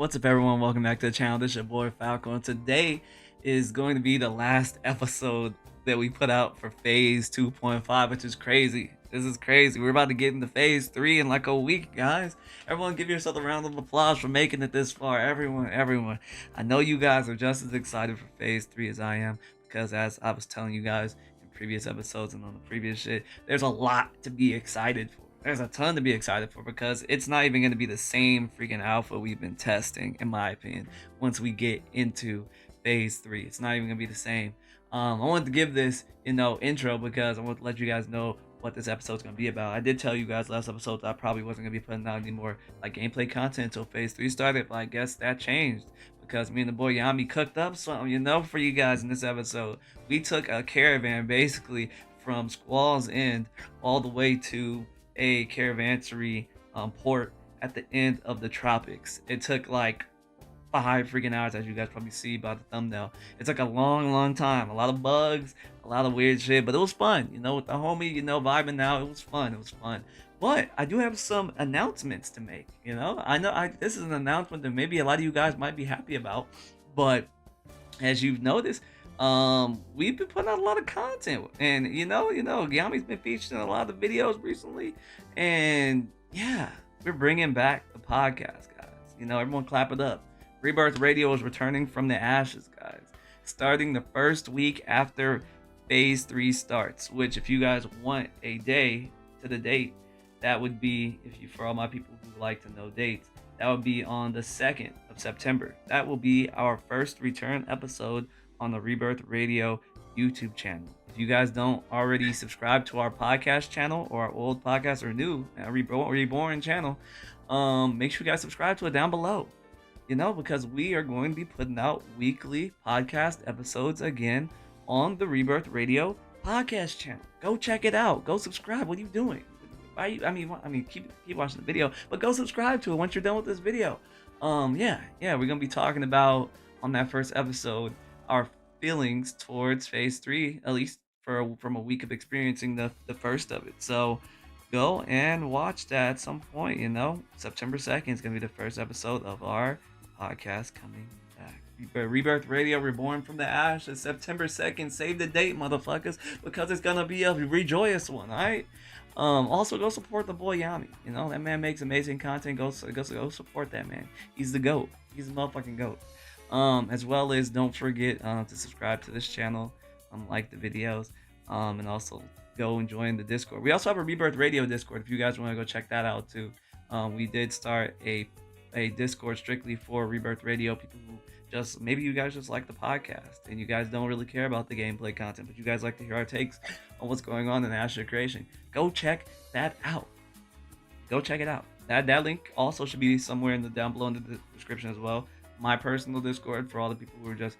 What's up, everyone? Welcome back to the channel. This is your boy Falco, and today is going to be the last episode that we put out for Phase 2.5, which is crazy. This is crazy. We're about to get into Phase 3 in like a week, guys. Everyone, give yourself a round of applause for making it this far. Everyone. I know you guys are just as excited for Phase 3 as I am, because as I was telling you guys in previous episodes and on the previous shit, there's a lot to be excited for. There's a ton to be excited for because it's not even going to be the same freaking alpha we've been testing, in my opinion, once we get into Phase 3. It's not even going to be the same. I wanted to give this, intro because I want to let you guys know what this episode's going to be about. I did tell you guys last episode that I probably wasn't going to be putting out any more like gameplay content until Phase 3 started, but I guess that changed because me and the boy Yami cooked up something, for you guys in this episode. We took a caravan basically from Squall's End all the way to a caravanserai port at the end of the tropics. It took like 5 freaking hours, as you guys probably see by the thumbnail. It took a long time, a lot of bugs, a lot of weird shit, but it was fun, with the homie, vibing out. It was fun. But I do have some announcements to make. This is an announcement that maybe a lot of you guys might be happy about, but as you've noticed, we've been putting out a lot of content, and Yami's been featured in a lot of videos recently, and yeah, we're bringing back the podcast, guys. Everyone clap it up. Rebirth Radio is returning from the ashes, guys, starting the first week after Phase 3 starts, which, if you guys want a day to the date, that would be, for all my people who like to know dates, that would be on the 2nd of September. That will be our first return episode on the Rebirth Radio YouTube channel. If you guys don't already subscribe to our podcast channel, or our old podcast, or new reborn channel, make sure you guys subscribe to it down below. Because we are going to be putting out weekly podcast episodes again on the Rebirth Radio podcast channel. Go check it out. Go subscribe. What are you doing? Keep watching the video, but go subscribe to it once you're done with this video. We're gonna be talking about, on that first episode, our feelings towards Phase 3, at least from a week of experiencing the first of it. So go and watch that at some point. September 2nd is gonna be the first episode of our podcast coming back. Rebirth Radio, reborn from the ashes, September 2nd. Save the date, motherfuckers, because it's gonna be a rejoyous one. All right. Also, go support the boy Yami. That man makes amazing content. Go support that man. He's the GOAT. He's the motherfucking GOAT. As well as, don't forget to subscribe to this channel, like the videos, and also go and join the Discord. We also have a Rebirth Radio Discord if you guys want to go check that out too. We did start a Discord strictly for Rebirth Radio, people who maybe you guys just like the podcast and you guys don't really care about the gameplay content, but you guys like to hear our takes on what's going on in Asher Creation. Go check that out. Go check it out. That link also should be somewhere down below in the description as well. My personal Discord for all the people who are just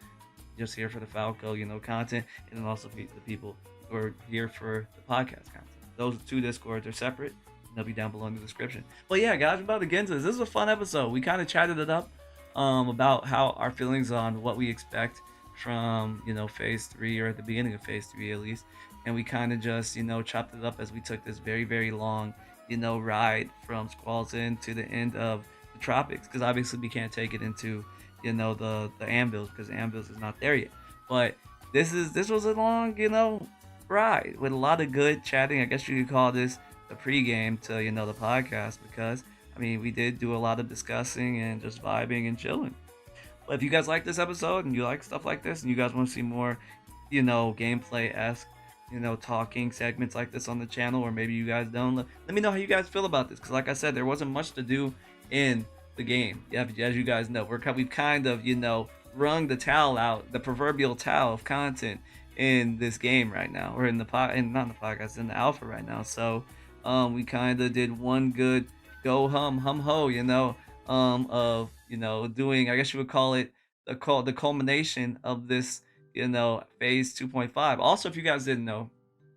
here for the Falco, content, and then also the people who are here for the podcast content. Those two Discords are separate. They'll be down below in the description. But yeah, guys, we're about to get into this. This is a fun episode. We kind of chatted it up about how our feelings on what we expect from Phase 3, or at the beginning of Phase 3 at least, and we kind of just chopped it up as we took this very long ride from Squall's End to the end of the tropics, because obviously we can't take it into the Amvils, because Amvils is not there yet. But this was a long ride with a lot of good chatting. I guess you could call this the pregame to the podcast, because we did do a lot of discussing and just vibing and chilling. But if you guys like this episode and you like stuff like this and you guys want to see more gameplay-esque talking segments like this on the channel, or maybe you guys don't, let me know how you guys feel about this, because like I said, there wasn't much to do in the game. Yeah, as you guys know, we've kind of wrung the towel out, the proverbial towel of content in this game right now, or in the not in the podcast, in the alpha right now. So we kind of did one good go hum ho of doing, I guess you would call it the culmination of this Phase 2.5. Also, if you guys didn't know,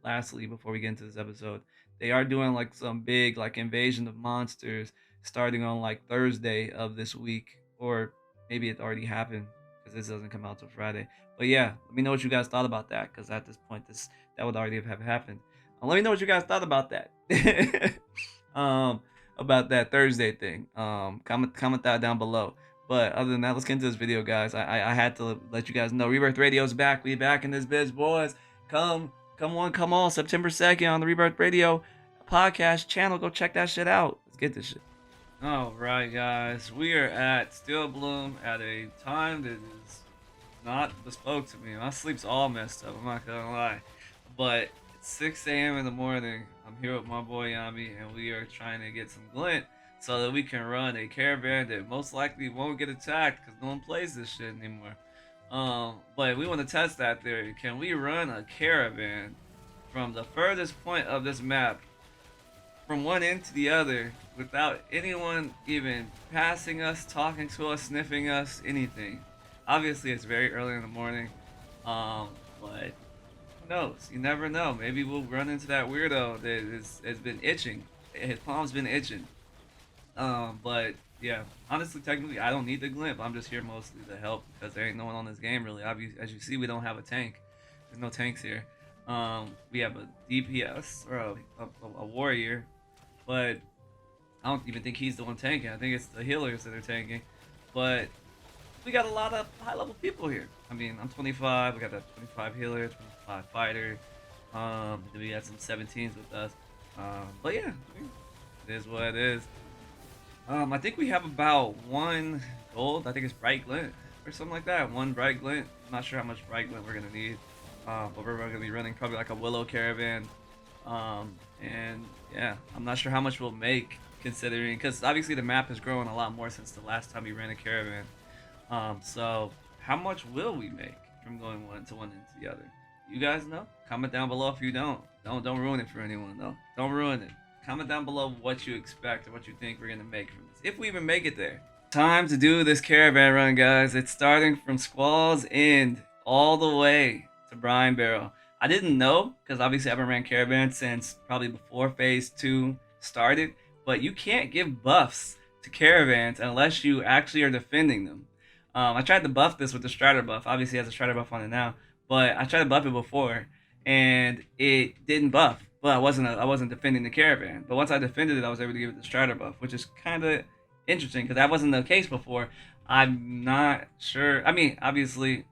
lastly, before we get into this episode, they are doing like some big invasion of monsters starting on like Thursday of this week, or maybe it already happened because this doesn't come out till Friday. But yeah, let me know what you guys thought about that, because at this point that would already have happened. Let me know what you guys thought about that. About that Thursday thing. Comment that down below. But other than that, let's get into this video, guys. I had to let you guys know Rebirth Radio's back. We back in this bitch, boys. Come on. September 2nd on the Rebirth Radio podcast channel. Go check that shit out. Let's get this shit. All right, guys. We are at Steel Bloom at a time that is not bespoke to me. My sleep's all messed up. I'm not gonna lie. But it's 6 a.m. in the morning. I'm here with my boy Yami, and we are trying to get some glint so that we can run a caravan that most likely won't get attacked because no one plays this shit anymore. But we want to test that theory. Can we run a caravan from the furthest point of this map from one end to the other without anyone even passing us, talking to us, sniffing us, anything? Obviously, it's very early in the morning, but who knows? You never know. Maybe we'll run into that weirdo that has been itching. His palm's been itching. But yeah, honestly, technically, I don't need the glint. I'm just here mostly to help because there ain't no one on this game really. Obviously, as you see, we don't have a tank. There's no tanks here. We have a DPS or a warrior, but I don't even think he's the one tanking. I think it's the healers that are tanking. But we got a lot of high-level people here. I mean, I'm 25. We got that 25 healer, 25 fighter. Then we got some 17s with us. But yeah, it is what it is. I think we have about 1 gold. I think it's bright glint or something like that. 1 bright glint. I'm not sure how much bright glint we're gonna need. But we're gonna be running probably like a willow caravan. And yeah, I'm not sure how much we'll make considering, because obviously the map has grown a lot more since the last time we ran a caravan. So how much will we make from going one into the other? You guys know? Comment down below if you don't. Don't ruin it for anyone though. Don't ruin it. Comment down below what you expect or what you think we're gonna make from this, if we even make it there. Time to do this caravan run, guys. It's starting from Squall's End all the way to Brine Barrel. I didn't know because obviously I haven't ran caravan since probably before phase 2 started, but you can't give buffs to caravans unless you actually are defending them. I tried to buff this with the Strider buff. Obviously, it has a Strider buff on it now, but I tried to buff it before, and it didn't buff. But I wasn't defending the caravan. But once I defended it, I was able to give it the Strider buff, which is kind of interesting because that wasn't the case before. I'm not sure. I mean, obviously,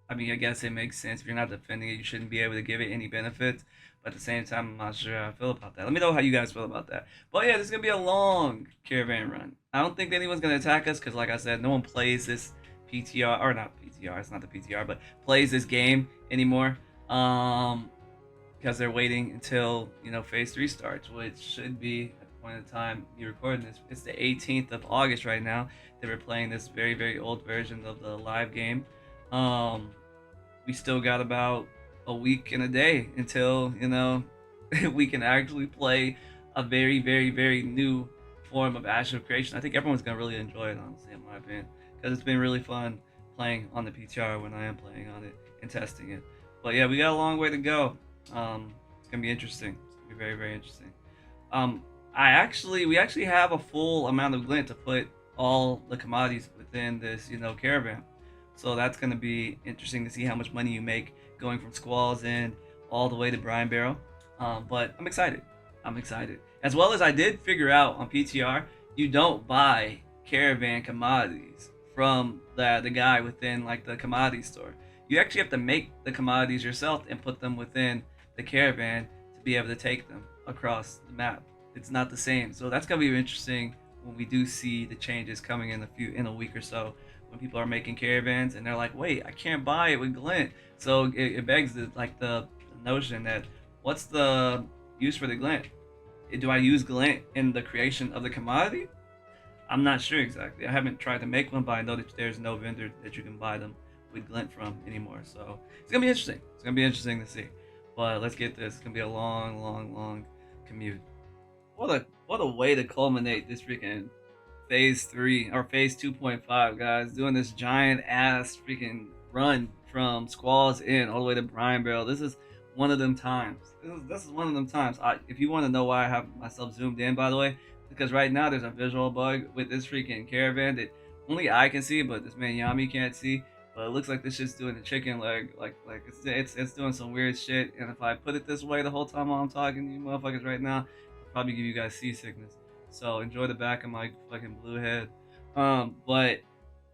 I guess it makes sense. If you're not defending it, you shouldn't be able to give it any benefits. But at the same time, I'm not sure how I feel about that. Let me know how you guys feel about that. But yeah, this is going to be a long caravan run. I don't think anyone's going to attack us because, like I said, no one plays this PTR, or not PTR, it's not the PTR, but plays this game anymore. Because they're waiting until, phase 3 starts, which should be at the point of time you recording this. It's the 18th of August right now. They were playing this very, very old version of the live game. We still got about a week and a day until, we can actually play a very, very, very new form of Ash of Creation. I think everyone's going to really enjoy it, honestly, in my opinion, because it's been really fun playing on the PTR when I am playing on it and testing it. But yeah, we got a long way to go. It's gonna be interesting. It's gonna be very, very interesting. We actually have a full amount of glint to put all the commodities within this, caravan. So that's gonna be interesting to see how much money you make going from Squall's End all the way to Brine Barrel. But I'm excited. I'm excited. As well as I did figure out on PTR, you don't buy caravan commodities from the guy within like the commodity store. You actually have to make the commodities yourself and put them within the caravan to be able to take them across the map. It's not the same. So that's gonna be interesting when we do see the changes coming in a week or so, when people are making caravans and they're like, wait, I can't buy it with glint. So it begs the notion that what's the use for the glint? Do I use glint in the creation of the commodity? I'm not sure exactly. I haven't tried to make one, but I know that there's no vendor that you can buy them with glint from anymore. So it's gonna be interesting. It's gonna be interesting to see. But let's get this. It's gonna be a long, long, long commute. What a way to culminate this freaking phase 3 or phase 2.5, guys. Doing this giant ass freaking run from Squall's End all the way to Brine Barrel. This is one of them times. This is one of them times. If you want to know why I have myself zoomed in, by the way, because right now there's a visual bug with this freaking caravan that only I can see, but this man Yami can't see. But it looks like this shit's doing the chicken leg, like it's doing some weird shit. And if I put it this way the whole time while I'm talking to you motherfuckers right now, it'll probably give you guys seasickness. So enjoy the back of my fucking blue head. But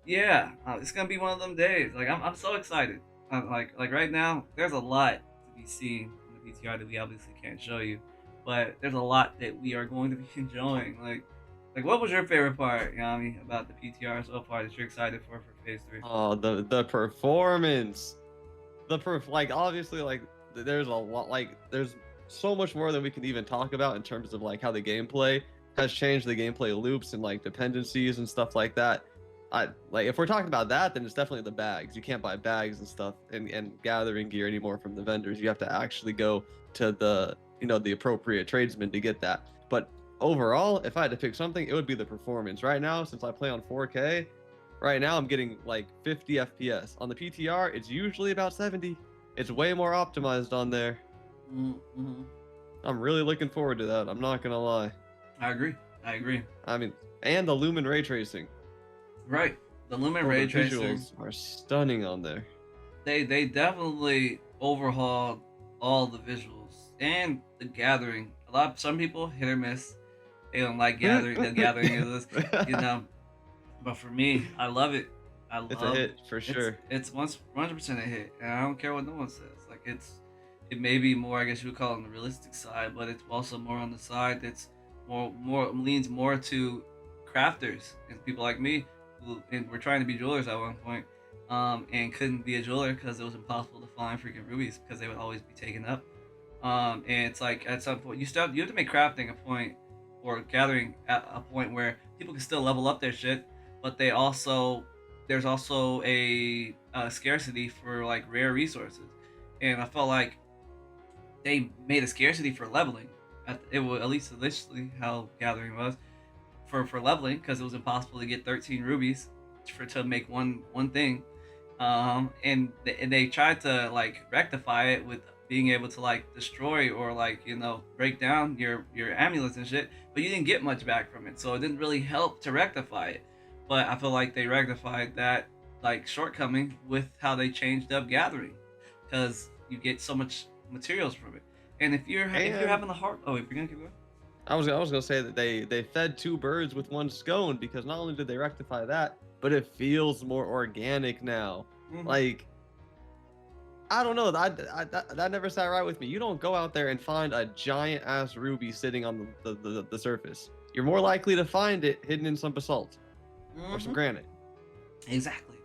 Yeah, it's gonna be one of them days. Like I'm so excited. Like right now, there's a lot to be seen on the PTR that we obviously can't show you, but there's a lot that we are going to be enjoying. Like what was your favorite part, Yami, about the PTR so far that you're excited for Phase Three? Oh, the performance, like obviously like there's a lot, like there's so much more than we can even talk about in terms of like how the gameplay has changed, the gameplay loops and like dependencies and stuff like that. I like if we're talking about that, then it's definitely the bags. You can't buy bags and stuff and gathering gear anymore from the vendors. You have to actually go to the the appropriate tradesman to get that. But overall, if I had to pick something, it would be the performance. Right now, since I play on 4K, right now I'm getting like 50 FPS. On the PTR, it's usually about 70. It's way more optimized on there. Mm-hmm. I'm really looking forward to that. I'm not gonna lie. I agree. I agree. I mean, and the Lumen ray tracing. Right. The Lumen Oh, the ray tracing. visuals are stunning on there. They definitely overhauled all the visuals and the gathering. Some people hit or miss. They don't like gathering. The gathering is this, you know. But for me, I love it. I It's a love hit for it's sure. it's 100% a hit, and I don't care what no one says. Like it may be more, I guess you would call it on the realistic side, but it's also more on the side that's more leans more to crafters and people like me who and we're trying to be jewelers at one point, and couldn't be a jeweler because it was impossible to find freaking rubies because they would always be taken up. And it's like at some point you have to make crafting a point or gathering at a point where people can still level up their shit, but there's also a scarcity for like rare resources, and I felt like they made a scarcity for leveling. It was at least initially how gathering was for leveling because it was impossible to get 13 rubies for to make one thing. And they tried to like rectify it with being able to like destroy or like break down your amulets and shit, but you didn't get much back from it, so it didn't really help to rectify it. But I feel like they rectified that like shortcoming with how they changed up gathering, because you get so much materials from it. And if you're And having a hard, oh, if you're gonna keep going. I was gonna say that they fed two birds with one stone, because not only did they rectify that, but it feels more organic now. Mm-hmm. Like, I don't know, that never sat right with me. You don't go out there and find a giant ass ruby sitting on the surface. You're more likely to find it hidden in some basalt or some Mm-hmm. granite. Exactly.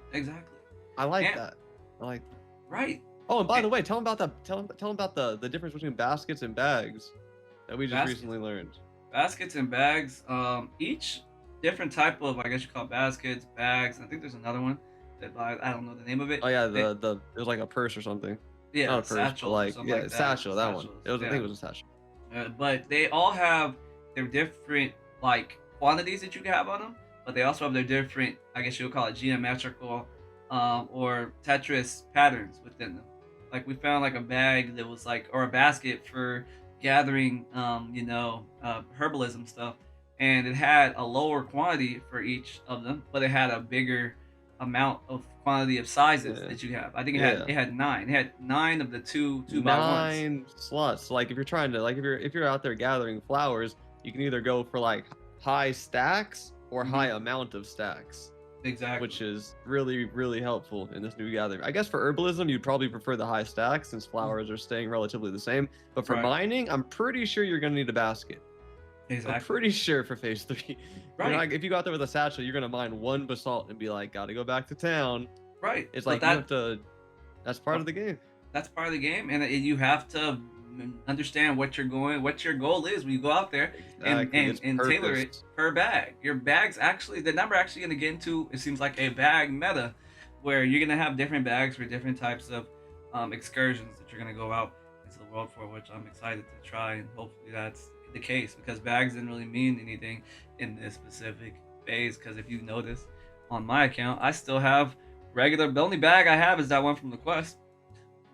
I like And that. I like. right. Oh, and by And the way, tell them about the difference between baskets and bags that we just baskets. recently learned. Baskets and bags. Each different type of, I guess you call baskets, bags. I think there's another one that I don't know the name of it. Oh yeah, They, the it was like a purse or something. Not yeah, a purse, but satchel or like something yeah, like that. satchel. That one. Satchels. It was. I think Yeah. it was a satchel. But they all have their different like quantities that you can have on them, but they also have their different, I guess you would call it geometrical, or Tetris patterns within them. Like we found like a bag that was like, or a basket for gathering, herbalism stuff, and it had a lower quantity for each of them, but it had a bigger amount of quantity of sizes Yeah. that you have. I think Yeah. it had nine. It had nine of the two by ones. 9 slots. So, like if you're trying to, like if you're out there gathering flowers, you can either go for like high stacks or high Hmm. amount of stacks, Exactly. which is really helpful in this new gathering. I guess for herbalism, you'd probably prefer the high stacks since Mhm. flowers are staying relatively the same. But for Right. mining, I'm pretty sure you're gonna need a basket. I'm Exactly. pretty sure for phase three. You're Right. not, if you go out there with a satchel, you're gonna mine one basalt and be like, gotta go back to town. Right. It's But like you have to. That's part of the game. that's part of the game, and you have to understand what your goal is when you go out there, and Exactly. It's tailor it purpose. per bag. Your bags actually, the number actually going to get into, it seems like, a bag meta, where you're going to have different bags for different types of excursions that you're going to go out into the world for, which I'm excited to try, and hopefully that's the case, because bags didn't really mean anything in this specific phase. Because if you notice on my account, I still have regular, the only bag I have is that one from the quest.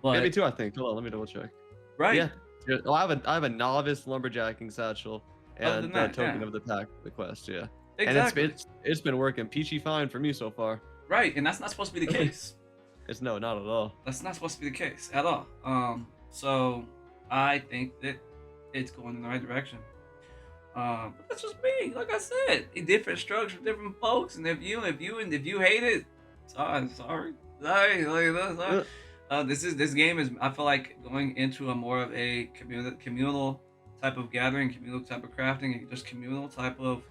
Yeah, me But too. I think. Hold on, let me double check. right, Yeah. Yeah, oh, I have a novice lumberjacking satchel other than and the that, token yeah, of the pack the quest. Yeah, and exactly. it's been working peachy fine for me so far. Right, and that's not supposed to be the case. It's no, not at all. That's not supposed to be the case at all. So I think that it's going in the right direction. But that's just me. Like I said, different strokes for different folks, and if you hate it, sorry. Uh, This game is, I feel like, going into a more of a communal type of gathering, communal type of crafting, and just communal type of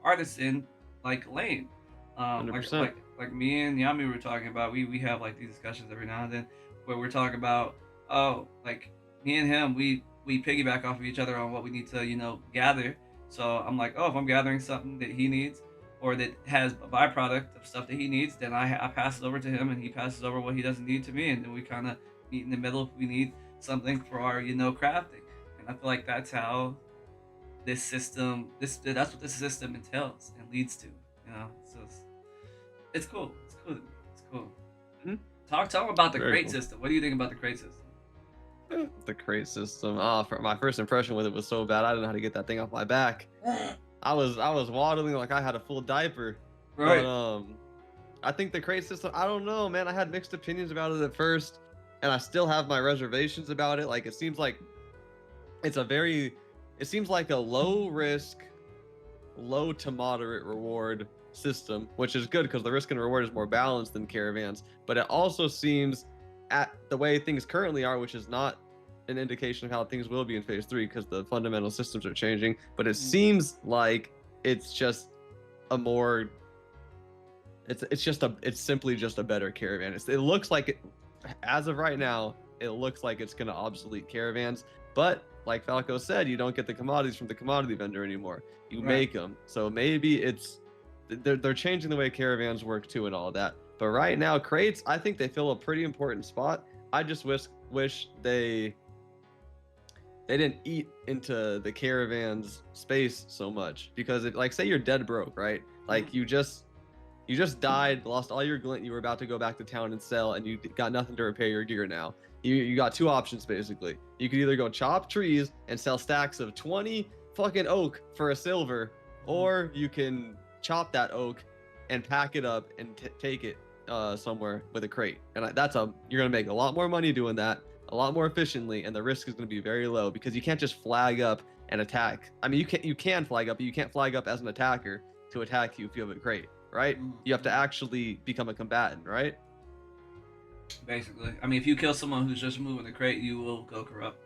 artisan like lane. Um, like 100%. like like me and Yami were talking about. We have like these discussions every now and then where we're talking about, oh, like me and him, we piggyback off of each other on what we need to gather. So I'm like, oh, if I'm gathering something that he needs or that has a byproduct of stuff that he needs, then I pass it over to him, and he passes over what he doesn't need to me, and then we kind of meet in the middle if we need something for our crafting. And I feel like that's how this system that's what this system entails and leads to. So it's cool. It's cool to me. It's cool. Mhm. Tell them about the Very crate cool. system. What do you think about the crate system? The crate system. My first impression with it was so bad. I didn't know how to get that thing off my back. I was waddling like I had a full diaper. But Right. I think the crate system. I don't know, man. I had mixed opinions about it at first, and I still have my reservations about it. Like it seems like it seems like a low risk, low to moderate reward system, which is good because the risk and reward is more balanced than caravans. But it also seems, at the way things currently are, which is not an indication of how things will be in phase 3 because the fundamental systems are changing, but it seems like it's just a more it's simply just a better caravan. It looks like as of right now, it looks like it's going to obsolete caravans, but like Falco said, you don't get the commodities from the commodity vendor anymore. You Right. make them. So maybe they're changing the way caravans work too and all that. But right now, crates, I think they fill a pretty important spot. I just wish they didn't eat into the caravan's space so much, because like, say you're dead broke, right? Like you just died, lost all your glint, you were about to go back to town and sell, and you got nothing to repair your gear now. You got two options basically. You could either go chop trees and sell stacks of 20 fucking oak for a silver, or you can chop that oak and pack it up and take it somewhere with a crate. And you're gonna make a lot more money doing that, a lot more efficiently, and the risk is gonna be very low because you can't just flag up and attack. I mean, you can flag up, but you can't flag up as an attacker to attack you if you have a crate, right? You have to actually become a combatant, right? Basically, I mean, if you kill someone who's just moving the crate, you will go corrupt.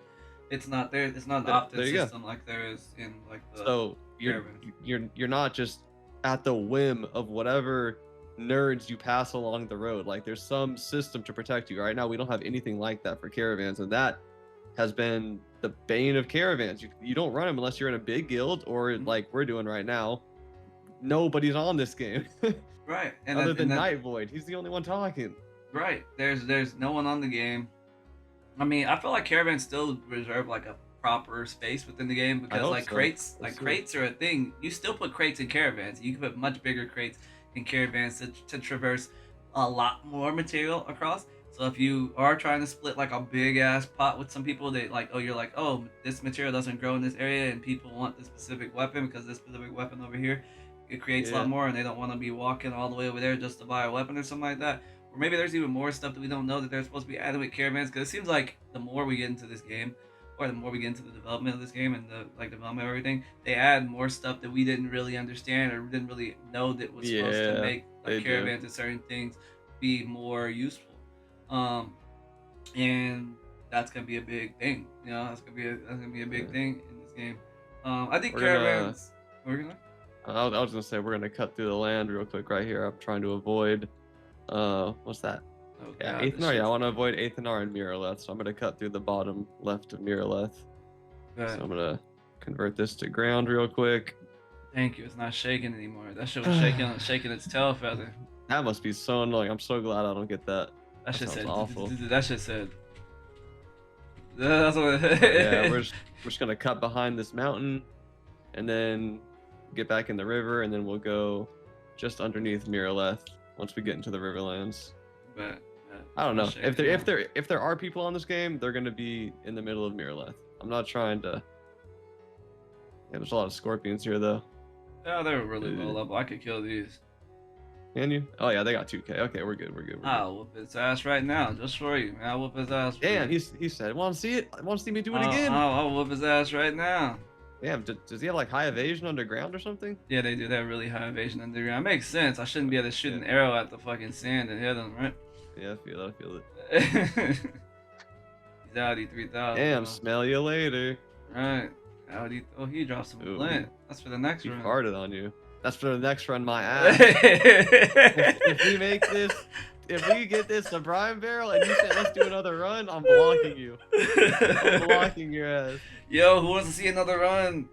It's not there. It's not an opt-in There you go. system like there is in like the So caravans. you're not just at the whim of whatever nerds you pass along the road. Like there's some system to protect you. Right now we don't have anything like that for caravans, and that has been the bane of caravans. You don't run them unless you're in a big guild, or like we're doing right now. Nobody's on this game. Right. Other than Night Void. He's the only one talking. Right. There's no one on the game. I mean, I feel like caravans still reserve like a proper space within the game, because like so. crates are a thing. You still put crates in caravans. You can put much bigger crates in caravans to traverse a lot more material across. So if you are trying to split like a big ass pot with some people, that like, oh, you're like, oh, this material doesn't grow in this area and people want this specific weapon because this specific weapon over here, it creates a lot more, and they don't want to be walking all the way over there just to buy a weapon or something like that. Or maybe there's even more stuff that we don't know that they're supposed to be adding with caravans, because it seems like the more we get into this game, or the more we get into the development of this game and the like development of everything, they add more stuff that we didn't really understand or didn't really know that was supposed to make like caravans and certain things be more useful. And that's gonna be a big thing. That's gonna be a big thing in this game. I think caravans. We're gonna. I was gonna say we're gonna cut through the land real quick right here. I'm trying to avoid. What's that? Oh, yeah, God, Aethanar. Yeah, I want to avoid Aethanar and Miraleth, so I'm gonna cut through the bottom left of Miraleth. So I'm gonna convert this to ground real quick. Thank you. It's not shaking anymore. That shit was shaking its tail feather. That must be so annoying. I'm so glad I don't get that. That shit said awful. That shit said. That's what. Yeah, we're just gonna cut behind this mountain, and then get back in the river, and then we'll go just underneath Miraleth once we get into the Riverlands. But I don't know if there are people on this game, they're gonna be in the middle of Miraleth. I'm not trying to. Yeah, there's a lot of scorpions here though. Yeah, they're really low level. I could kill these. Can you? Oh yeah, they got 2K. Okay, we're good. I'll whoop his ass right now, just for you. I'll whoop his ass. Damn, he said, "Want to see it? Want to see me do it again?" I'll whoop his ass right now. Damn, does he have like high evasion underground or something? Yeah, they do. They have really high evasion underground. Makes sense. I shouldn't be able to shoot an arrow at the fucking sand and hit them, right? Yeah, I feel it. I feel it. He's Audi 3000. Damn, smell you later. Right. Audi. Oh, he dropped some Ooh, flint. That's for the next he round. farted on you. That's for the next run, my ass. if we make this, if we get this to Prime Barrel and you say let's do another run, I'm blocking you. I'm blocking your ass. Yo, who wants to see another run?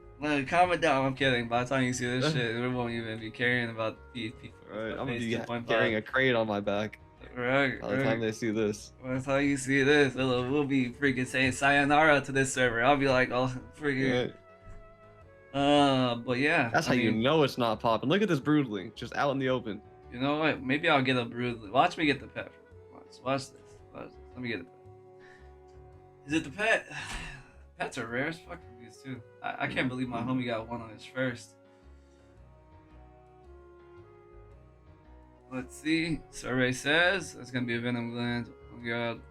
Comment down. I'm kidding. By the time you see this shit, we won't even be caring about these people. Right, I'm gonna be carrying a crate on my back. Right. By the time they see this. By the time you see this, we'll be freaking saying sayonara to this server. I'll be like, oh, freaking. Right. But yeah. That's how you know it's not popping. Look at this broodling, just out in the open. You know what? Maybe I'll get a brood. Watch me get the pet. Watch this. Let me get the pet. Is it the pet? Pets are rare as fuck for these too. I can't believe my homie got one on his first. Let's see. Survey says it's gonna be a venom gland. Oh god.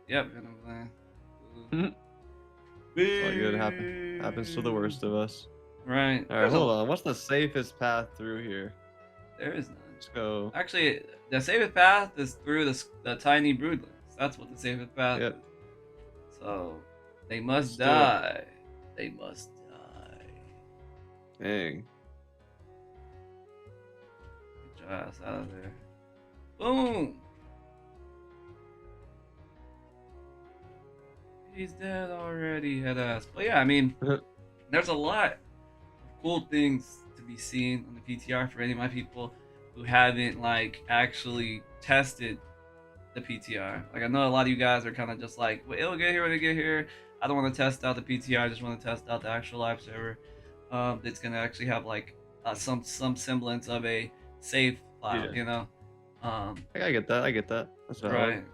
Yep, venom gland. It's all good. Happens to the worst of us. Right. All right, hold on. What's the safest path through here? There is none. Let's go. Actually, the safest path is through the tiny broodlings. That's what the safest path is. So, they must die. They must die. Dang. Get your ass out of there. Boom! He's dead already, head ass. But yeah, I mean, there's a lot of cool things to be seen on the PTR for any of my people who haven't like actually tested the PTR. Like I know a lot of you guys are kind of just like, well, it'll get here when it get here. I don't want to test out the PTR. I just want to test out the actual live server. That's gonna actually have like some semblance of a save file, you know. I get that. I get that. That's right.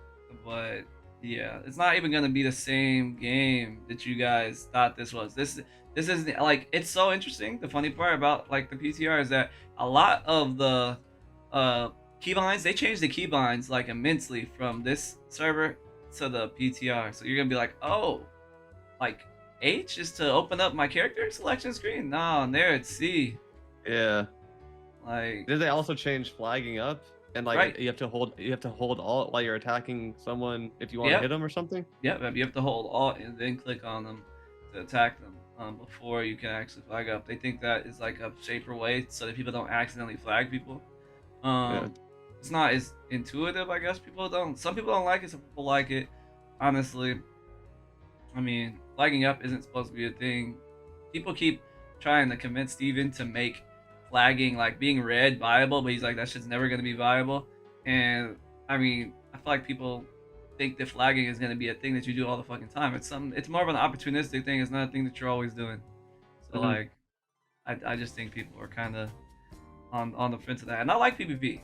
But yeah, it's not even gonna be the same game that you guys thought this was. This isn't like, it's so interesting. The funny part about like the PTR is that a lot of the keybinds, they changed the keybinds like immensely from this server to the PTR. So you're gonna be like, oh, like H is to open up my character selection screen? No, and there it's C. Yeah. Like, did they also change flagging up? And like you have to hold alt while you're attacking someone if you want to hit them or something? Yep, you have to hold alt and then click on them to attack them before you can actually flag up. They think that is like a safer way so that people don't accidentally flag people. It's not as intuitive, I guess. Some people don't like it, some people like it. Honestly, I mean, flagging up isn't supposed to be a thing. People keep trying to convince Steven to make flagging like being red viable, but he's like, that shit's never gonna be viable. And I mean, I feel like people think that flagging is gonna be a thing that you do all the fucking time. It's more of an opportunistic thing. It's not a thing that you're always doing. So like, I just think people are kind of on the fence of that. And I like PvP.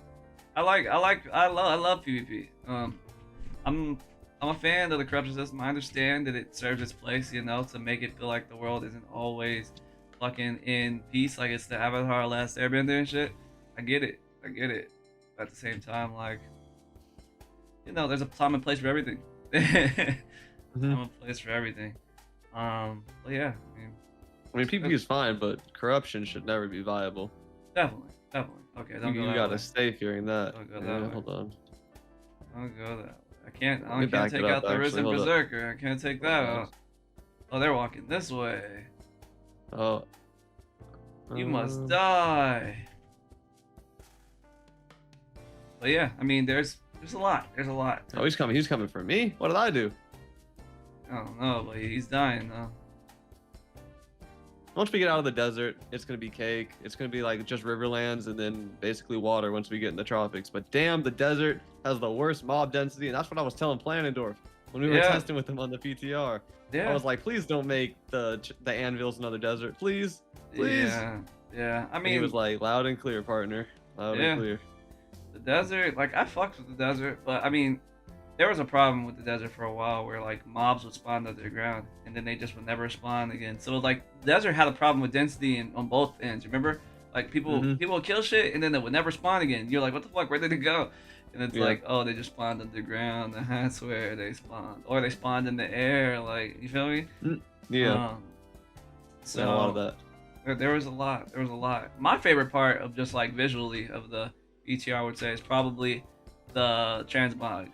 I love PvP. I'm a fan of the corruption system. I understand that it serves its place, you know, to make it feel like the world isn't always fucking in peace, like it's the Avatar Last Airbender and shit. I get it. But at the same time, like, you know, there's a time and place for everything. Time and place for everything. But yeah, I mean, PvP is fine, but corruption should never be viable. Definitely. Okay, you gotta stay hearing that. Don't go that way. Hold on. Don't go that way. I can't take out the Risen Berserker. I can't take that out. Oh, they're walking this way. Oh. You must die. But yeah, I mean, there's a lot. Oh, he's coming for me? What did I do? I don't know, but he's dying though. Once we get out of the desert, it's gonna be cake. It's gonna be like just riverlands and then basically water once we get in the tropics. But damn, the desert has the worst mob density, and that's what I was telling Planendorf when we were testing with him on the PTR. Yeah. I was like, please don't make the anvils another desert, please. Yeah. I mean, and he was like, loud and clear, partner. Loud and clear. The desert, like, I fucked with the desert, but I mean, there was a problem with the desert for a while where like mobs would spawn under the ground and then they just would never spawn again. So like, the desert had a problem with density on both ends. Remember, like people would kill shit and then they would never spawn again. You're like, what the fuck? Where did they go? And it's like, oh, they just spawned underground. That's where they spawned, or they spawned in the air. Like, you feel me? Yeah. Yeah, a lot of So that. there was a lot. There was a lot. My favorite part of just like visually of the BTR, I would say, is probably the transmog.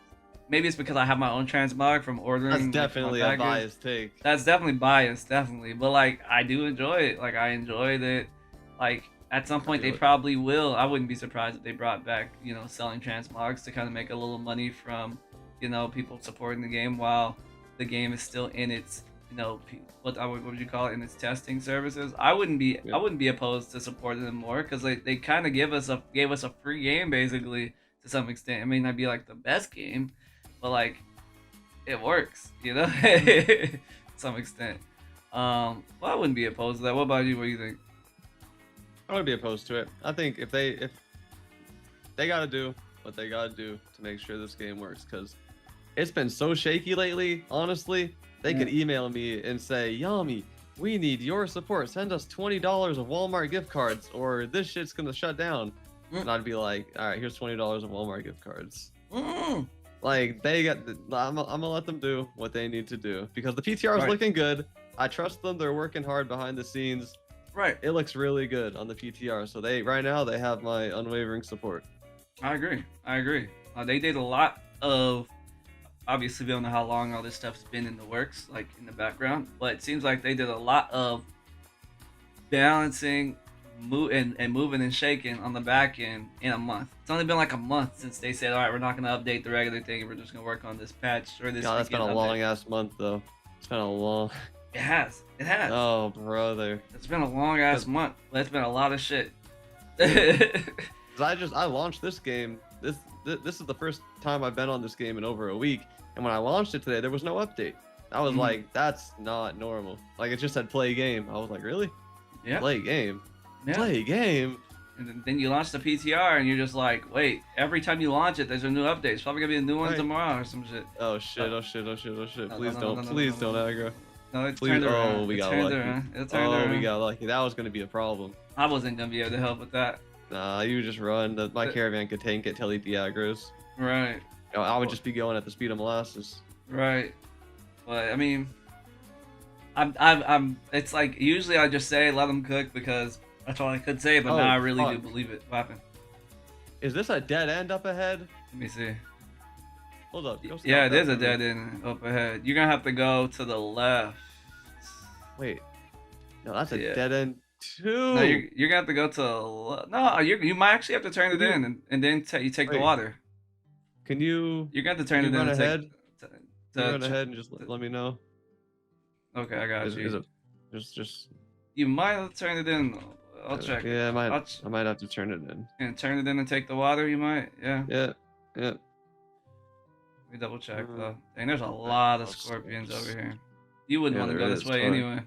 Maybe it's because I have my own transmog from That's ordering like my definitely a package. biased take. That's definitely biased, definitely. But like I do enjoy it. Like I enjoyed it. Like at some I point they feel it. probably will. I wouldn't be surprised if they brought back, selling transmogs to kind of make a little money from, people supporting the game while the game is still in its, what would you call it, in its testing services. I Yep. wouldn't be opposed to supporting them more because they kind of gave us a free game basically to some extent. It may not be like the best game, but like it works, to some extent. Well, I wouldn't be opposed to that. What about you? What do you think? I would be opposed to it. I think if they gotta do what they gotta do to make sure this game works, because it's been so shaky lately. Honestly, they could email me and say, "Yami, we need your support. Send us $20 of Walmart gift cards, or this shit's gonna shut down." And I'd be like, "All right, here's $20 of Walmart gift cards." Mm. Like I'm gonna let them do what they need to do because the PTR is Right. looking good. I trust them. They're working hard behind the scenes. Right. It looks really good on the PTR. So right now they have my unwavering support. I agree. I agree. They did a lot of. Obviously, we don't know how long all this stuff's been in the works, like in the background, but it seems like they did a lot of balancing, and moving and shaking on the back end in a month. It's only been like a month since they said, "All right, we're not going to update the regular thing. We're just going to work on this patch or this." God, that's been a weekend long update." ass month though. It's been a long. It has. It has. Oh brother. It's been a long ass month, but it's been a lot of shit. 'Cause I launched this game. This is the first time I've been on this game in over a week. And when I launched it today, there was no update. I was like, that's not normal. Like it just said play game. I was like, really? Yeah. Play game. Yeah. Play game. And then you launch the PTR, and you're just like, wait, every time you launch it, there's a new update. It's probably gonna be a new one Right. tomorrow or some shit. Oh shit! Oh shit! Oh shit! Oh shit! No, Please no, don't! no, no, no, Please no, don't aggro. No, it's Please. turned Oh, around. we It got turned lucky. around. It turned Oh, around. we got lucky. That was gonna be a problem. I wasn't gonna be able to help with that. Nah, you just run. My caravan could tank it till he de-aggroes. Right. I would just be going at the speed of molasses. Right. But I mean, I'm. It's like usually I just say let them cook because that's all I could say. But Oh, now I really do fuck. believe it. What happened? Is this a dead end up ahead? Let me see. Hold up. go Yeah, stop it is that a for me. dead end up ahead. You're gonna have to go to the left. Wait. No, that's a Yeah. dead end too. No, you're gonna have to go to no. You might actually have to turn it Can you- in and then you take the Wait. water. Can you You're gonna have to turn Can it you in run and ahead? take. Can you run to- ahead and just let me know? Okay, I got you. Is it just You might have to turn it in. I'll check. Yeah, I I'll might have to turn it in. and turn it in and take the water. You might. Yeah. Yeah. Yeah. Let me double check Uh, though. Dang, there's a lot of oh, scorpions snakes. over here. You wouldn't Yeah, want to there go this is, way sorry. anyway.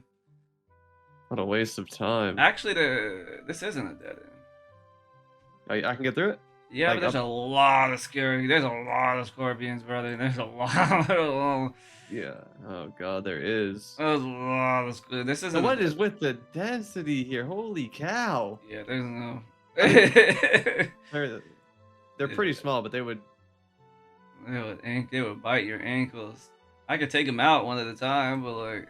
What a waste of time. Actually, this isn't a dead end. I can get through it? Yeah, Like but there's a lot of scary. There's a lot of scorpions, brother. There's a lot. Yeah. Oh god, there is. There's a lot of scorpions. This isn't. So what is with the density here? Holy cow. Yeah, there's no. They're pretty small, but they would. They would bite your ankles. I could take them out one at a time, but like,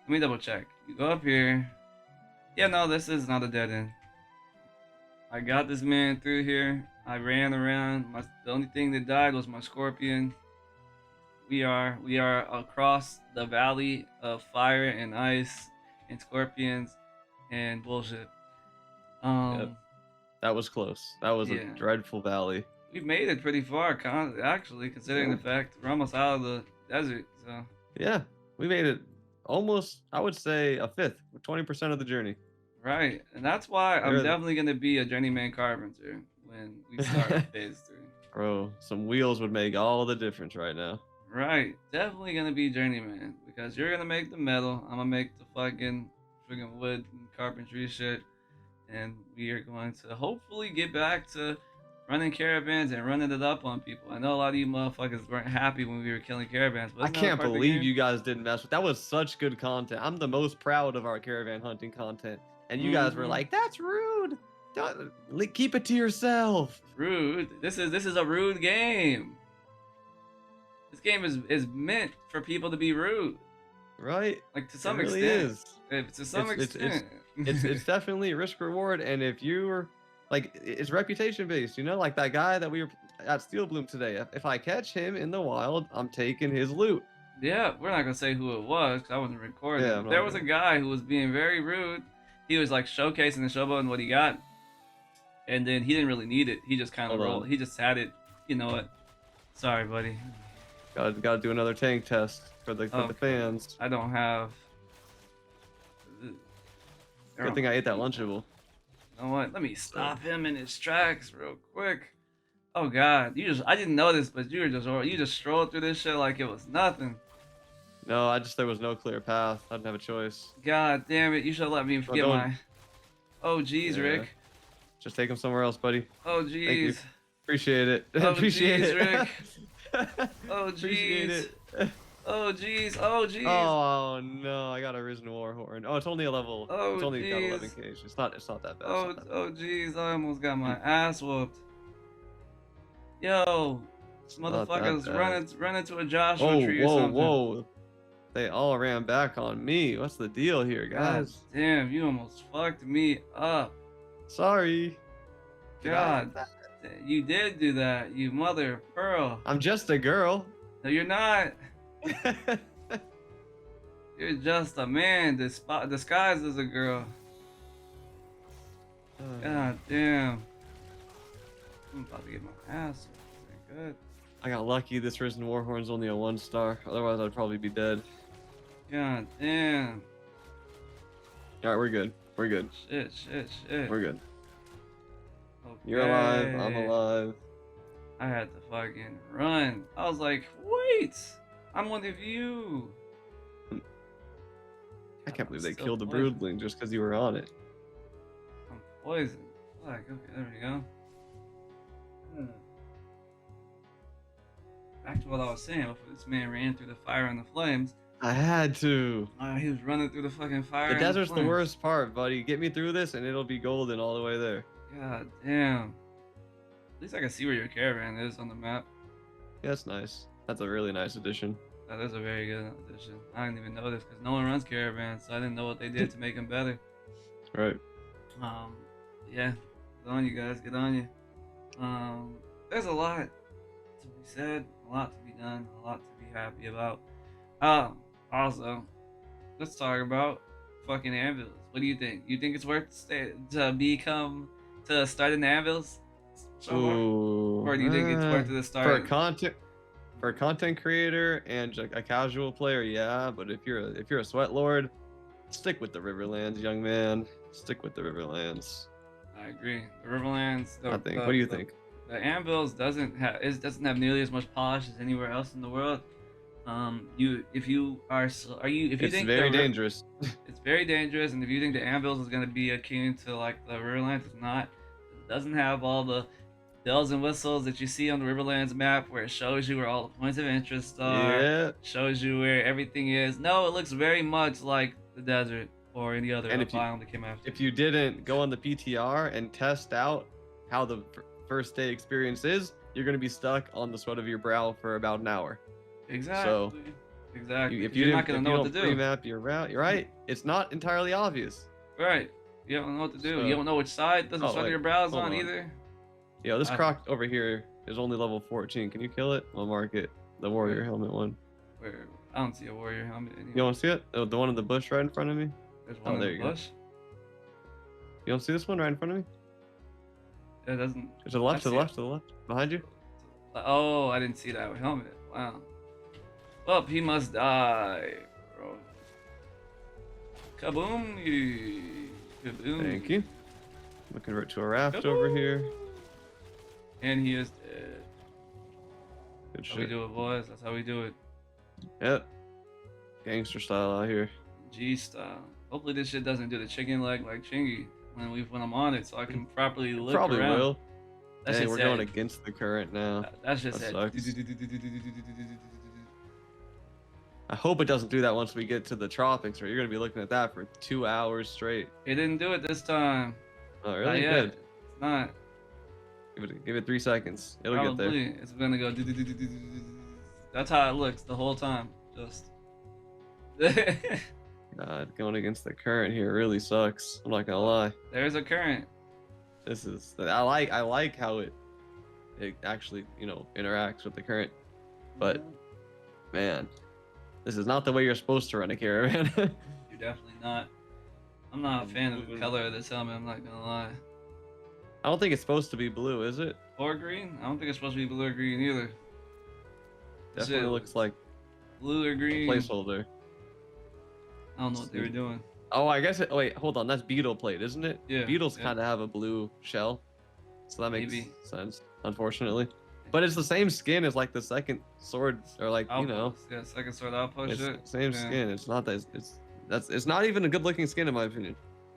let me double check. You go up here. Yeah, no, this is not a dead end. I got this man through here. I ran around. The only thing that died was my scorpion. We are across the valley of fire and ice and scorpions and bullshit. Yep. That was close. That was Yeah. a dreadful valley. We've made it pretty far, actually, considering Yeah. the fact we're almost out of the desert. So Yeah, we made it almost. I would say a fifth, 20% of the journey. right, and that's why I'm Really? definitely gonna be a journeyman carpenter when we start phase 3. Bro, some wheels would make all the difference right now. Right, definitely gonna be journeyman because you're gonna make the metal. I'm gonna make the fucking friggin' wood and carpentry shit, and we are going to hopefully get back to running caravans and running it up on people. I know a lot of you motherfuckers weren't happy when we were killing caravans, but I isn't that a can't part of the believe game? you guys didn't mess with that. Was such good content. I'm the most proud of our caravan hunting content, and you guys were Mhm. like, "That's rude. Keep it to yourself." Rude. This is a rude game. This game is meant for people to be rude. Right? Like to some it really extent. is. To some It's extent. it's definitely risk reward, and if you're like it's reputation based, you know, like that guy that we were at Steel Bloom today. If I catch him in the wild, I'm taking his loot. Yeah, we're not gonna say who it was because I wasn't Yeah, recording. I'm There not was a gonna. guy who was being very rude. He was like showcasing the showboat and what he got, and then he didn't really need it. He just kind of Hold rolled. on, He just had it. You know what? Sorry, buddy. gotta do another tank test for the Okay, fans. I don't have. Good thing I ate that Lunchable. You know what? Let me stop him in his tracks real quick. Oh God, I didn't know this, but you just strolled through this shit like it was nothing. No, there was no clear path. I didn't have a choice. God damn it! You should have let me Oh, get don't. my. Oh geez, Yeah. Rick. Just take him somewhere else, buddy. Oh Thank you. geez. Appreciate it. Oh, Appreciate jeez, it. Rick. Oh Appreciate jeez. it. Oh jeez. Oh jeez. Oh no, I got a risen war horn. Oh, it's only a level. Oh, It's only got 11 jeez. cage. It's not that bad. Oh, oh jeez. I almost got my ass whooped. Yo, this Not that motherfucker's bad. running to a Joshua Whoa, tree or whoa, something. whoa. They all ran back on me. What's the deal here, God guys? damn, you almost fucked me up. Sorry. Did I do God, you did do that, you mother of pearl. I'm just a girl. No, you're not. You're just a man disguised as a girl. God damn. I'm about to get my ass whooped. Good. I got lucky. This risen warhorn's only a 1-star. Otherwise, I'd probably be dead. God damn. All right, we're good. We're good. Shit. We're good. Okay. You're alive. I'm alive. I had to fucking run. I was like, wait, I'm one of you. I can't believe they Still killed the poisoned. broodling just because you were on it. I'm poisoned. Fuck, okay, there we go. Back to what I was saying before this man ran through the fire and the flames. I had to. He was running through the fucking fire. The and desert's the flames. worst part, buddy. Get me through this and it'll be golden all the way there. God damn. At least I can see where your caravan is on the map. Yeah, that's nice. That's a really nice addition. That is a very good addition. I didn't even know this because no one runs caravans, so I didn't know what they did to make them better. Right. Yeah, get on you guys, get on you. There's a lot to be said, a lot to be done, a lot to be happy about. Also, let's talk about fucking anvils. What do you think? You think it's worth to start an anvils? Ooh. Or do you think it's worth it to start? For a content creator and like a casual player, yeah. But if you're a sweat lord, stick with the Riverlands, young man. Stick with the Riverlands. I agree. The Riverlands. I think. What do you think? The anvils doesn't have nearly as much polish as anywhere else in the world. If you It's think very dangerous. it's very dangerous, and if you think the anvils is gonna be akin to like the Riverlands, it's not. It doesn't have all the bells and whistles that you see on the Riverlands map, where it shows you where all the points of interest are. Yeah. Shows you where everything is. No, it looks very much like the desert or any other And biome that came after. if you didn't go on the PTR and test out how the first day experience is, you're gonna be stuck on the sweat of your brow for about an hour. Exactly. Exactly. If You're not gonna know what to do. Pre-map your route, you're right. It's not entirely obvious. Right. You don't know what to do. So- You don't know which side the sweat of your brows hold on on. either. Yo, this croc over here is only level 14. Can you kill it? I'll mark it. The warrior helmet one. Where I don't see a warrior helmet anywhere. You want to see it? Oh, the one in the bush right in front of me. There's one in there the you go. bush. You don't see this one right in front of me? It doesn't. To the left, I to the see left, to the left. Behind you? Oh, I didn't see that helmet. Wow. Well, he must die, bro. Kaboom! Kaboom! Thank you. I'm gonna convert to a raft Kaboom. over here. And he is dead. Good That's how we shit. do it, boys. That's how we do it. Yep. Gangster style out here. G style. Hopefully this shit doesn't do the chicken leg like Chingy when I'm on it, so I can properly look Probably around. will. That Hey, shit we're said- going against the current now. That's just That it. sucks. I hope it doesn't do that once we get to the tropics, or you're gonna be looking at that for 2 hours straight. It didn't do it this time. Oh, Not really? yet. Good. It's not. Give it 3 seconds. It'll get there. Probably. It's gonna go. That's how it looks the whole time. Just. God, going against the current here really sucks. I'm not gonna lie. There's a current. This is I like how it actually, you know, interacts with the current. But man, this is not the way you're supposed to run a caravan. You're definitely not. I'm not a fan of the color of this helmet, I'm not gonna lie. I don't think it's supposed to be blue, is it? Or green? I don't think it's supposed to be blue or green either. Definitely looks like blue or green. Placeholder. I don't know what they were doing. Oh, I guess it. Wait, hold on. That's beetle plate, isn't it? Yeah. Beetles yeah. kind of have a blue shell, so that makes Maybe. sense. Unfortunately, but it's the same skin as like the second sword, or like Outpost. you know. Yeah, second sword outpost It's shit. same skin. It's not that. It's not even a good looking skin in my opinion.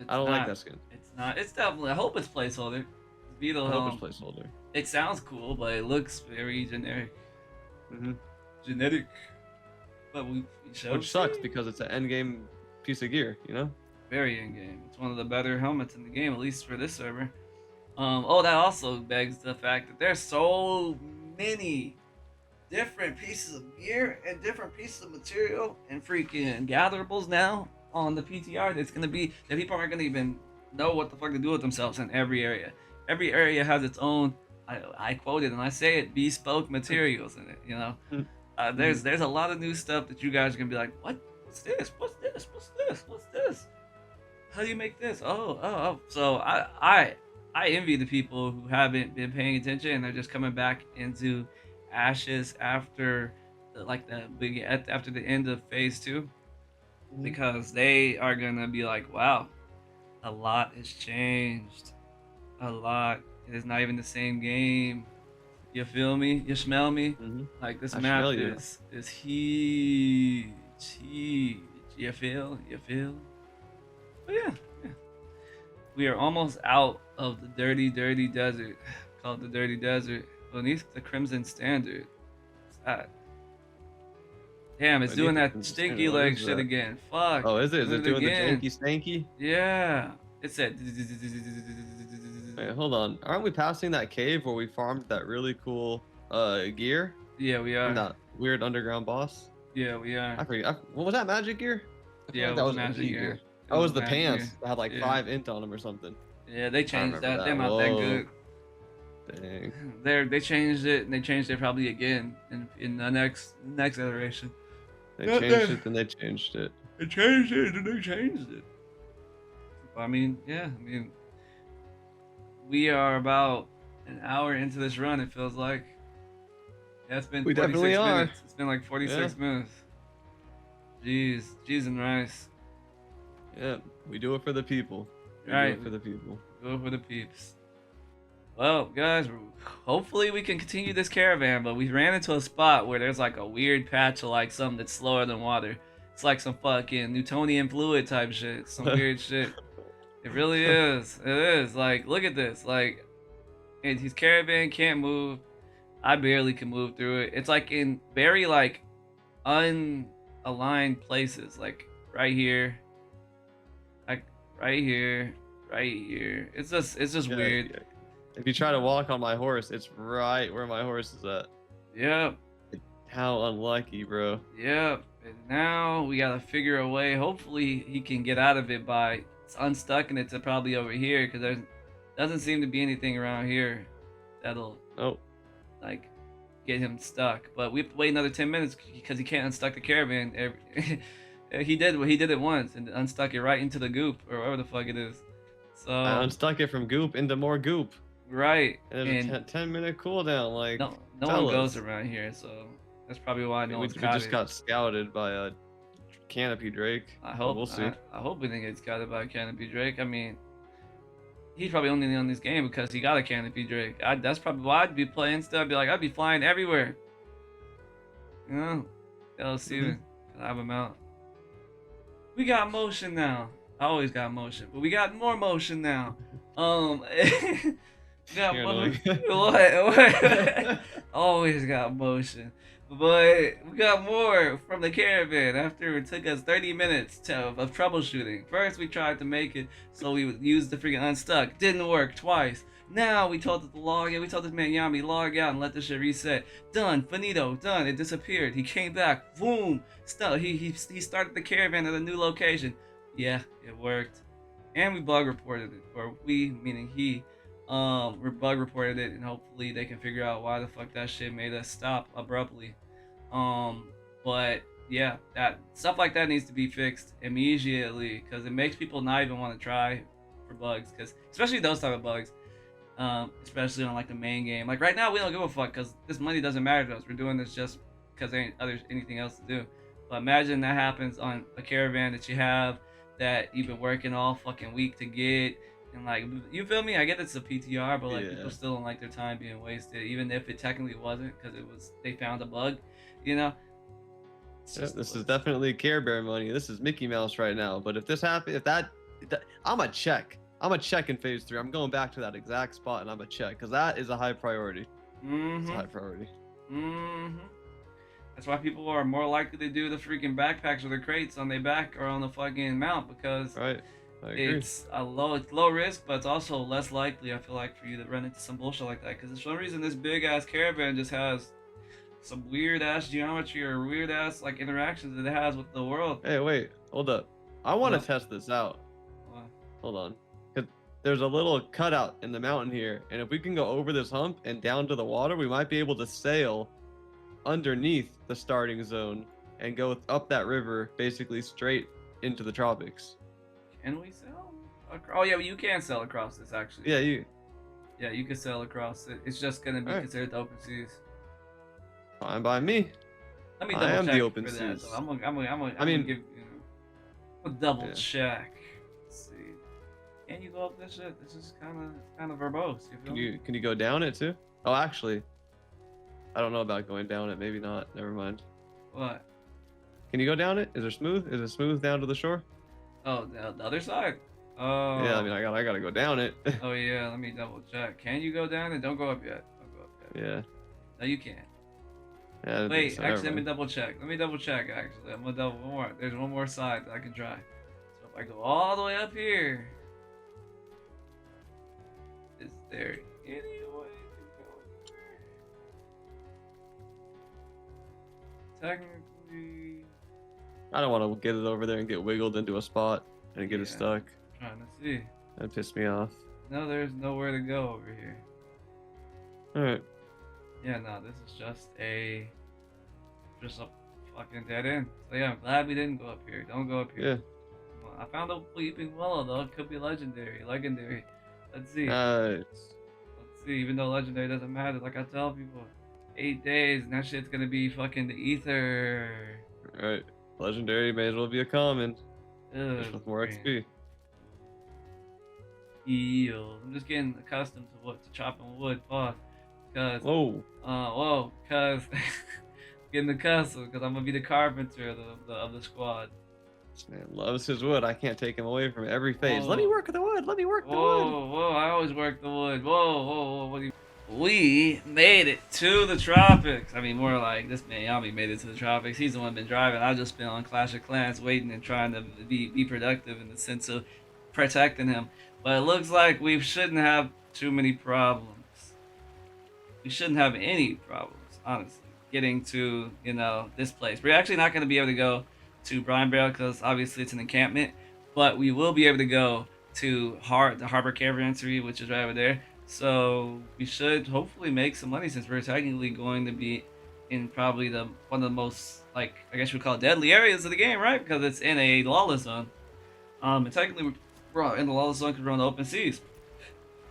I don't like that skin. It's not. It's definitely. I hope it's placeholder. Beetle I hope helm. it's placeholder. It sounds cool, but it looks very generic. Mm-hmm. Genetic. But we shall Which sucks see. because it's an end game piece of gear, you know. Very in game. It's one of the better helmets in the game, at least for this server. Oh, that also begs the fact that there's so many different pieces of gear and different pieces of material and freaking gatherables now on the PTR. That's gonna be that people aren't gonna even know what the fuck to do with themselves in every area. Every area has its own. I quote it and I say it: bespoke materials in it. You know, there's a lot of new stuff that you guys are gonna be like, what? What's this? What's this? What's this? What's this? How do you make this? Oh. So I envy the people who haven't been paying attention and they're just coming back into Ashes after after the end of phase 2, because they are gonna be like, wow, a lot has changed. A lot. It is not even the same game. You feel me? You smell me? Like this map is huge. You feel? But yeah. We are almost out of the dirty desert. Called the dirty desert. Beneath the Crimson Standard. What's that? Damn, it's doing that stinky leg shit again. Fuck. Oh, is it? Is it doing the janky stanky? Yeah. It said. Wait, hold on. Aren't we passing that cave where we farmed that really cool gear? Yeah, we are. From that weird underground boss? Yeah, we are. I forget. What was that, magic gear? Yeah, like that was magic gear. That was the pants that had like 5 int on them or something. Yeah, they changed that. They're not that good. Dang. They changed it, and they changed it probably again in the next iteration. They changed it, then they changed it. They changed it, and they changed it. I mean, yeah. I mean, we are about an hour into this run. It feels like. Yeah, it's been 46 minutes. It's been like 46 minutes. Jeez and rice. Yeah, we do it for the people. We do it for the people. Do it for the peeps. Well, guys, hopefully we can continue this caravan, but we ran into a spot where there's like a weird patch of like something that's slower than water. It's like some fucking Newtonian fluid type shit. Some weird shit. It really is. It is. Like, look at this. Like, his caravan can't move. I barely can move through it. It's like in very like unaligned places. Like right here. Like right here. Right here. It's just weird. Yeah. If you try to walk on my horse, it's right where my horse is at. Yep. How unlucky, bro. Yep. And now we gotta figure a way. Hopefully he can get out of it by unstucking it to probably over here, because there doesn't seem to be anything around here that'll like get him stuck. But we have to wait another 10 minutes because he can't unstuck the caravan. He did it once and unstuck it right into the goop or whatever the fuck it is. So I unstuck it from goop into more goop. Right. And there's a 10-minute cooldown. Like no one goes around here, so that's probably why no one's got it. We just got scouted by a canopy drake. I hope we'll see. I hope we didn't get scouted by a canopy drake. I mean, he's probably only on this game because he got a canopy drake. That's probably why I'd be playing stuff. I'd be flying everywhere. You know, I'll see. I have him out. We got motion now. I always got motion, but we got more motion now. Got what? Always got motion. But we got more from the caravan after it took us 30 minutes of troubleshooting. First, we tried to make it so we would use the freaking unstuck. Didn't work twice. Now we told it to log in. We told this man Yami log out and let this shit reset. Done. Finito. Done. It disappeared. He came back. Boom. Stuff. He started the caravan at a new location. Yeah, it worked. And we bug reported it, or we meaning he, we bug reported it, and hopefully they can figure out why the fuck that shit made us stop abruptly. Um, but yeah, that stuff like that needs to be fixed immediately because it makes people not even want to try for bugs, because especially those type of bugs, especially on like the main game. Like right now, we don't give a fuck because this money doesn't matter to us. We're doing this just because there ain't anything else to do. But imagine that happens on a caravan that you have that you've been working all fucking week to get. And like, you feel me? I get it's a PTR, but like people still don't like their time being wasted, even if it technically wasn't, because it was they found a bug, you know. This is definitely Care Bear money. This is Mickey Mouse right now. But if this happens, if that, I'm a check. I'm a check in phase 3. I'm going back to that exact spot and I'm a check because that is a high priority. It's a high priority. That's why people are more likely to do the freaking backpacks or the crates on their back or on the fucking mount, because it's low risk, but it's also less likely, I feel like, for you to run into some bullshit like that. Because for some reason this big ass caravan just has some weird ass geometry or weird ass like interactions that it has with the world. Hey, wait, hold up. I want to test this out. Hold on. There's a little cutout in the mountain here, and if we can go over this hump and down to the water, we might be able to sail underneath the starting zone and go up that river basically straight into the tropics. Can we sail? Oh yeah, you can sail across this actually. Yeah, you can sail across it. It's just gonna be considered the open seas. Fine by me. Let me double check the open for seas. That, I'm gonna give a double check. Let's see. Can you go up this shit? This is kind of verbose. Can you go down it too? Oh, actually, I don't know about going down it. Maybe not. Never mind. What? Can you go down it? Is it smooth? Is it smooth down to the shore? Oh, the other side. Oh. Yeah, I mean, I gotta go down it. Oh yeah, let me double check. Can you go down it? Don't go up yet. Don't go up yet. Yeah. No, you can't. Yeah, wait, actually, let me double check. Actually, I'm gonna double one more. There's one more side that I can try. So if I go all the way up here, is there any way to go there? Technically, I don't want to get it over there and get wiggled into a spot and get it stuck. I'm trying to see. That pissed me off. No, there's nowhere to go over here. All right. Yeah, no, this is just a fucking dead end. So yeah, I'm glad we didn't go up here. Don't go up here. Yeah. Well, I found a weeping willow though. It could be legendary. Let's see. Nice. Let's see. Even though legendary doesn't matter, like I tell people, 8 days and that shit's gonna be fucking the ether. All right. Legendary may as well be a common. Just with more XP. I'm just getting accustomed to chopping wood. Pause. Cause getting accustomed, because I'm gonna be the carpenter of the squad. This man loves his wood. I can't take him away from every phase. Let me work the wood. Let me work the wood. Whoa! I always work the wood. Whoa! What do you? We made it to the tropics. I mean, more like this man Yami made it to the tropics. He's the one been driving. I've just been on Clash of Clans, waiting and trying to be productive in the sense of protecting him. But it looks like we shouldn't have too many problems. We shouldn't have any problems, honestly, getting to, this place. We're actually not going to be able to go to Brine Barrel because obviously it's an encampment, but we will be able to go to the Harbor Caravanserai, which is right over there. So we should hopefully make some money, since we're technically going to be in probably one of the most, like, I guess you would call it deadly areas of the game, right? Because it's in a lawless zone. And technically we're in the lawless zone because we're on the open seas.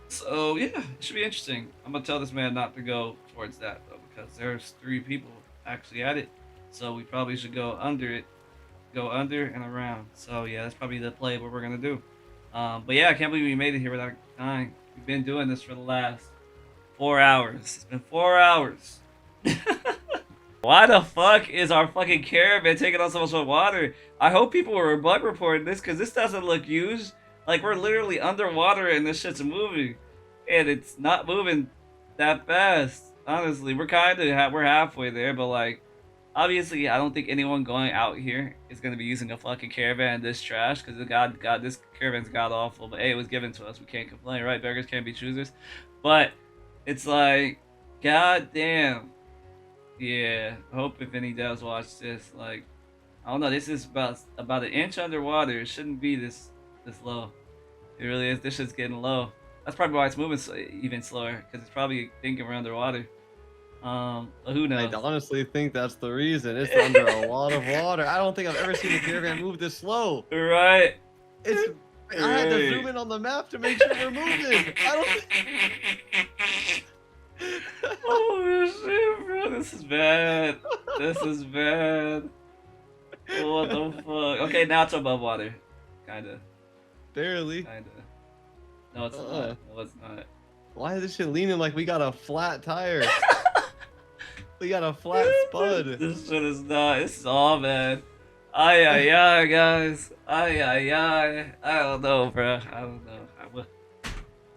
So yeah, it should be interesting. I'm gonna tell this man not to go towards that though, because there's 3 people actually at it. So we probably should go under and around. So yeah, that's probably the play what we're gonna do. But yeah, I can't believe we made it here without dying. We've been doing this for the last 4 hours. It's been 4 hours. Why the fuck is our fucking caravan taking on so much water? I hope people were bug reporting this, because this doesn't look used. Like, we're literally underwater and this shit's moving. And it's not moving that fast. Honestly, we're halfway there, but like, obviously, I don't think anyone going out here is gonna be using a fucking caravan this trash, because this caravan's god awful. But hey, it was given to us. We can't complain, right? Beggars can't be choosers. But it's like, god damn. Yeah, I hope if any devs watch this, like, I don't know, this is about an inch underwater. It shouldn't be this low. It really is. This shit's getting low. That's probably why it's moving even slower, because it's probably thinking we're underwater. But who I knows? honestly think that's the reason. It's under a lot of water. I don't think I've ever seen a caravan move this slow. Right. It's. I had to zoom in on the map to make sure we're moving. I don't. Oh shit, bro! This is bad. This is bad. What the fuck? Okay, now it's above water. Kinda. Barely. Kinda. No, it's not. No, it's not. Why is this shit leaning like we got a flat tire? We got a flat spud. This shit is not. This is all bad. Ay ay ay, guys. Ay ay ay. I don't know, bro. I don't know.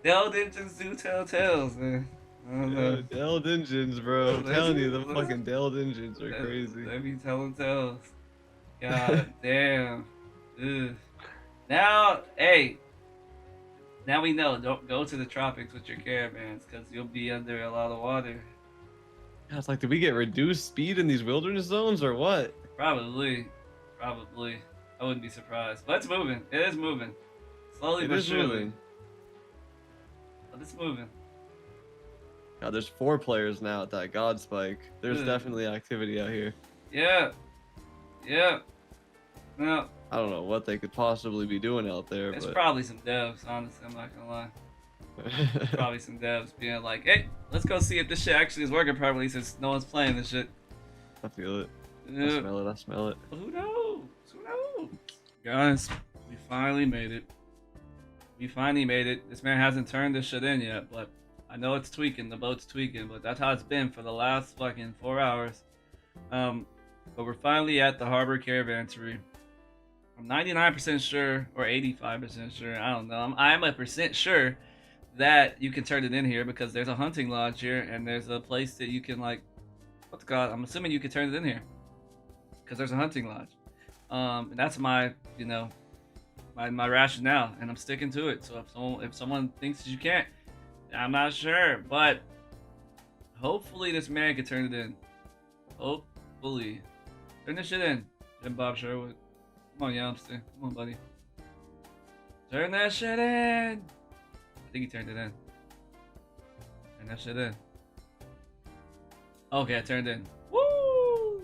Dell engines do tell tales, man. I don't know. Delled engines, bro. I'm telling you, the fucking Delled engines are crazy. They be telling tales. God damn. Ugh. Now, hey. Now we know. Don't go to the tropics with your caravans, because you'll be under a lot of water. Yeah, it's like, did we get reduced speed in these wilderness zones or what? Probably. Probably. I wouldn't be surprised. But it's moving. It is moving. Slowly but surely. Moving. But it's moving. God, there's 4 players now at that God Spike. There's Ugh. definitely activity out here. Yeah. Yeah. No. I don't know what they could possibly be doing out there, It's but probably some devs, honestly. I'm not gonna lie. Probably some devs being like, hey, let's go see if this shit actually is working properly since no one's playing this shit. I feel it. Yeah. I smell it. I smell it. Who knows? Who knows? Guys, we finally made it. We finally made it. This man hasn't turned this shit in yet, but I know it's tweaking. The boat's tweaking, but that's how it's been for the last fucking 4 hours. But we're finally at the harbor caravanserai. I'm 99% sure, or 85% sure, I don't know. I'm a percent sure that you can turn it in here because there's a hunting lodge here and there's a place that you can, like, what's it called? I'm assuming you can turn it in here because there's a hunting lodge. And that's my, you know, my rationale, and I'm sticking to it. So if someone thinks that you can't, I'm not sure, but hopefully this man can turn it in. Hopefully. Turn this shit in, Jim Bob Sherwood. Come on, Youngster. Come on, buddy. Turn that shit in. I think he turned it in. Turn that shit in. Okay, I turned in. Woo!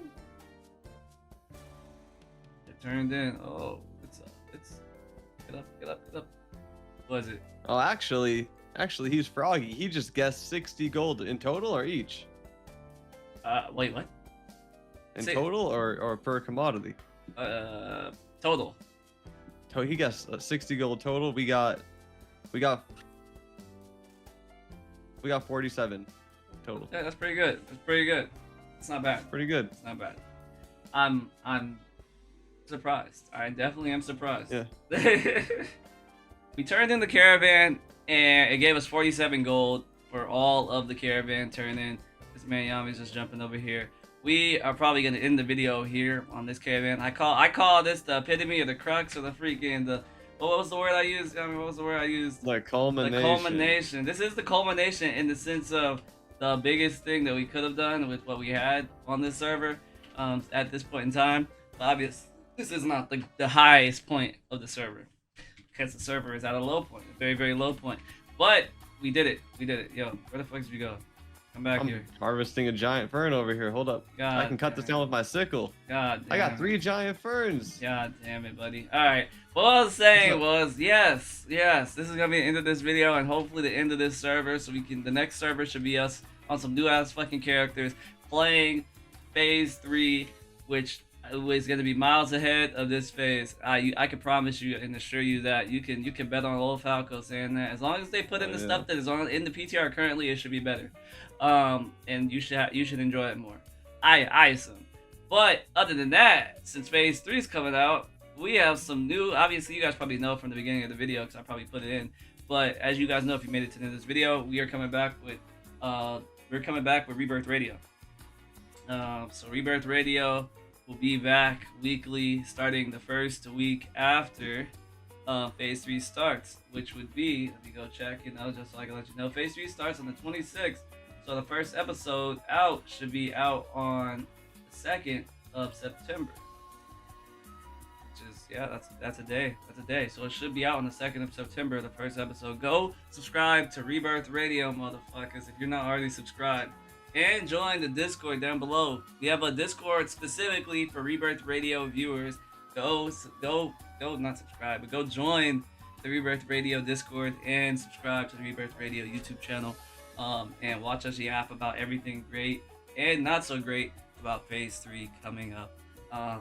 It turned in. Oh, it's up. It's get up, get up, get up. What is it? Oh, actually, he's froggy. He just guessed 60 gold in total or each? Wait, what? In total or per commodity? Total. He guessed 60 gold total. We got 47 total. Yeah, that's pretty good. That's pretty good. It's not bad. Pretty good. It's not bad. I'm surprised. I definitely am surprised. Yeah. We turned in the caravan and it gave us 47 gold for all of the caravan turn in. This man Yami's just jumping over here. We are probably gonna end the video here on this caravan. I call this the epitome of the crux, or the freaking what was the word I used? I mean, what was the word I used? The culmination. The culmination. This is the culmination in the sense of the biggest thing that we could have done with what we had on this server at this point in time. But obviously, this is not the highest point of the server because the server is at a low point, a very, very low point. But we did it. We did it. Yo, where the fuck did we go? Come back here. Harvesting a giant fern over here. Hold up. God I can cut this down with my sickle. God damn. I got 3 giant ferns. God damn it, buddy. Alright. What I was saying was, yes, this is gonna be the end of this video and hopefully the end of this server, so the next server should be us on some new ass fucking characters playing phase 3, which is gonna be miles ahead of this phase. I can promise you and assure you that you can bet on old Falco saying that as long as they put in the stuff that is in the PTR currently, it should be better. And you should enjoy it more. I assume. But other than that, since phase 3 is coming out, we have some new. Obviously, you guys probably know from the beginning of the video because I probably put it in. But as you guys know, if you made it to the end of this video, we are coming back with Rebirth Radio. So Rebirth Radio will be back weekly starting the first week after Phase 3 starts, which would be, let me go check, just so I can let you know. Phase 3 starts on the 26th. So the first episode out should be out on the 2nd of September. Which is, yeah, that's a day. That's a day. So it should be out on the 2nd of September, the first episode. Go subscribe to Rebirth Radio, motherfuckers, if you're not already subscribed. And join the Discord down below. We have a Discord specifically for Rebirth Radio viewers. Go, not subscribe, but go join the Rebirth Radio Discord and subscribe to the Rebirth Radio YouTube channel. And watch us yap about everything great and not so great about Phase 3 coming up. Go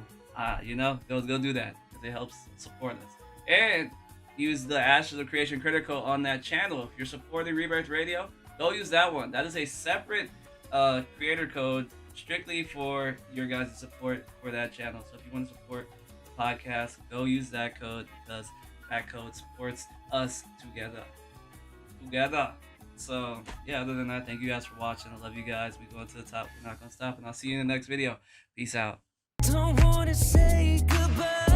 do that because it helps support us. And use the Ashes of Creation Critical on that channel. If you're supporting Rebirth Radio, go use that one. That is a separate creator code strictly for your guys' support for that channel. So if you want to support the podcast, go use that code because that code supports us together. So yeah, other than that, thank you guys for watching. I love you guys. We going to the top. We're not gonna stop, and I'll see you in the next video. Peace out. Don't wanna say goodbye.